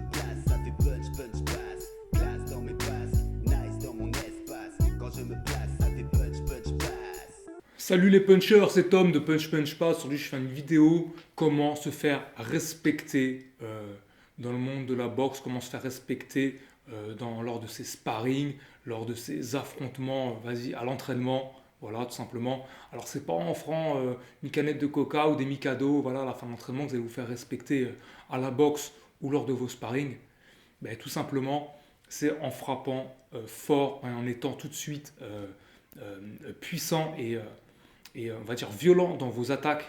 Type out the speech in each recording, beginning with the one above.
me place, ça fait punch, punch, passe. Classe dans mes passes, nice dans mon espace. Quand je me place, ça fait punch, punch, passe. Salut les punchers, c'est Tom de Punch Punch Pass. Aujourd'hui, je fais une vidéo comment se faire respecter dans le monde de la boxe, comment se faire respecter lors de ses sparring, lors de ses affrontements, vas-y, à l'entraînement. Voilà, tout simplement. Alors, c'est pas en offrant une canette de coca ou des Mikado, voilà, à la fin de l'entraînement, que vous allez vous faire respecter à la boxe ou lors de vos sparring. Ben, tout simplement, c'est en frappant fort, en étant tout de suite puissant et on va dire violent dans vos attaques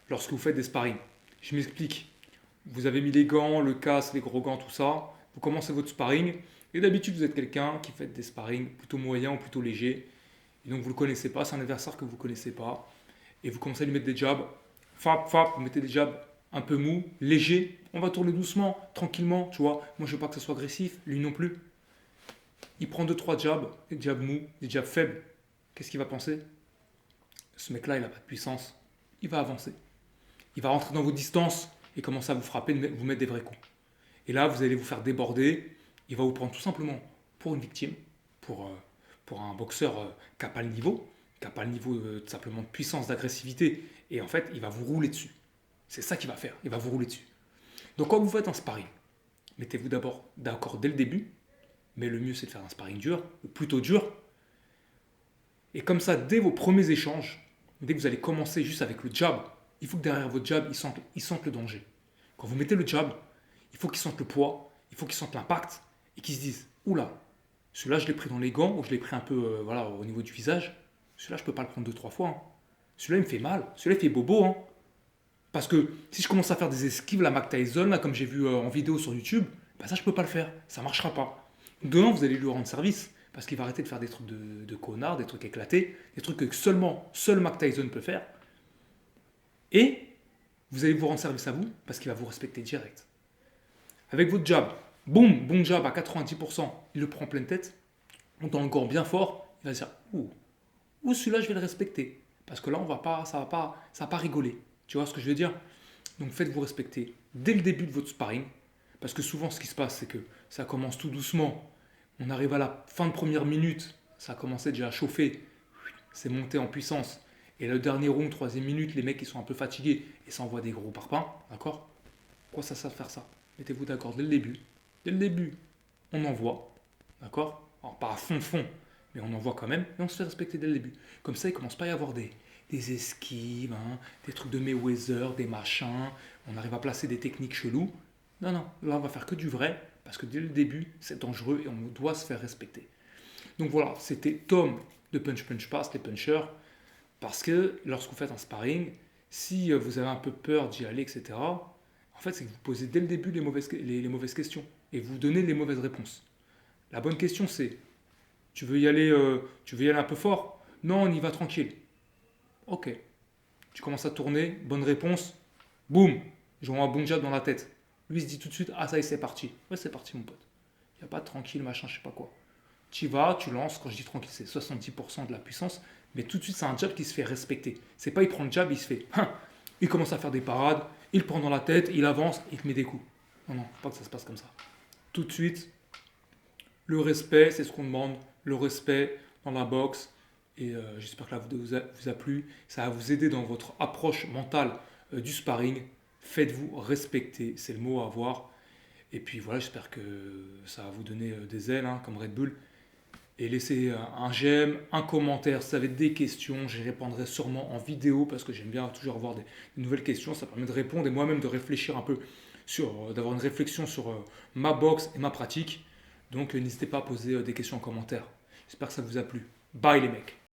lorsque vous faites des sparring. Je m'explique. Vous avez mis les gants, le casque, les gros gants, tout ça. Vous commencez votre sparring. Et d'habitude, vous êtes quelqu'un qui fait des sparring plutôt moyens ou plutôt légers. Et donc, vous ne le connaissez pas. C'est un adversaire que vous ne connaissez pas. Et vous commencez à lui mettre des jabs. Fap, fap, vous mettez des jabs un peu mous, légers. On va tourner doucement, tranquillement, tu vois. Moi, je veux pas que ce soit agressif. Lui non plus. Il prend 2-3 jabs, des jabs mous, des jabs faibles. Qu'est-ce qu'il va penser? Ce mec-là, il n'a pas de puissance. Il va avancer. Il va rentrer dans vos distances et commencer à vous frapper, vous mettre des vrais coups. Et là, vous allez vous faire déborder. Il va vous prendre tout simplement pour une victime, pour un boxeur qui n'a pas le niveau, qui n'a pas le niveau tout simplement de puissance, d'agressivité. Et en fait, il va vous rouler dessus. C'est ça qu'il va faire. Il va vous rouler dessus. Donc, quand vous faites un sparring, mettez-vous d'abord d'accord dès le début. Mais le mieux, c'est de faire un sparring dur, ou plutôt dur. Et comme ça, dès vos premiers échanges, dès que vous allez commencer juste avec le jab, il faut que derrière votre jab, ils sentent le danger. Quand vous mettez le jab, il faut qu'ils sentent le poids, il faut qu'ils sentent l'impact et qu'ils se disent oula, celui-là je l'ai pris dans les gants ou je l'ai pris un peu voilà, au niveau du visage. Celui-là je ne peux pas le prendre 2-3 fois. Hein. Celui-là il me fait mal, celui-là il fait bobo. Hein. Parce que si je commence à faire des esquives, la Mac Tyson, là, comme j'ai vu en vidéo sur YouTube, ben ça je ne peux pas le faire, ça ne marchera pas. Demain vous allez lui rendre service. Parce qu'il va arrêter de faire des trucs de connard, des trucs éclatés, des trucs que seul Mike Tyson peut faire. Et vous allez vous rendre service à vous parce qu'il va vous respecter direct. Avec votre jab, boum, bon jab à 90%, il le prend en pleine tête, on tend le corps bien fort, il va se dire ouh, celui-là je vais le respecter. Parce que là, ça va pas rigoler. Tu vois ce que je veux dire? Donc faites-vous respecter dès le début de votre sparring. Parce que souvent, ce qui se passe, c'est que ça commence tout doucement. On arrive à la fin de première minute, ça a commencé déjà à chauffer, c'est monté en puissance. Et le dernier round, troisième minute, les mecs ils sont un peu fatigués et ça envoie des gros parpaings, d'accord? Quoi ça sert de faire ça? Mettez-vous d'accord dès le début. Dès le début, on envoie, d'accord? Alors pas à fond, mais on envoie quand même et on se fait respecter dès le début. Comme ça, il ne commence pas à y avoir des esquives, hein, des trucs de Mayweather, des machins, on arrive à placer des techniques cheloues. Non, là on va faire que du vrai, parce que dès le début, c'est dangereux et on doit se faire respecter. Donc voilà, c'était Tom de Punch Punch Pass, les punchers, parce que lorsque vous faites un sparring, si vous avez un peu peur d'y aller, etc., en fait, c'est que vous posez dès le début les mauvaises questions et vous donnez les mauvaises réponses. La bonne question, c'est tu veux y aller un peu fort? Non, on y va tranquille. Ok. Tu commences à tourner, bonne réponse, boum, j'envoie un bon jab dans la tête. Lui il se dit tout de suite, ah ça y est, c'est parti. Ouais, c'est parti mon pote. Il n'y a pas de tranquille, machin, je sais pas quoi. Tu y vas, tu lances, quand je dis tranquille, c'est 70% de la puissance, mais tout de suite, c'est un jab qui se fait respecter. C'est pas il prend le jab, il se fait, il commence à faire des parades, il prend dans la tête, il avance, il te met des coups. Non, faut pas que ça se passe comme ça. Tout de suite, le respect, c'est ce qu'on demande, le respect dans la boxe, et j'espère que la vidéo vous a plu, ça va vous aider dans votre approche mentale du sparring. Faites-vous respecter, c'est le mot à avoir. Et puis voilà, j'espère que ça va vous donner des ailes, hein, comme Red Bull. Et laissez un j'aime, un commentaire, si vous avez des questions, j'y répondrai sûrement en vidéo, parce que j'aime bien toujours avoir des nouvelles questions, ça permet de répondre et moi-même de réfléchir un peu, d'avoir une réflexion sur ma boxe et ma pratique. Donc n'hésitez pas à poser des questions en commentaire. J'espère que ça vous a plu. Bye les mecs.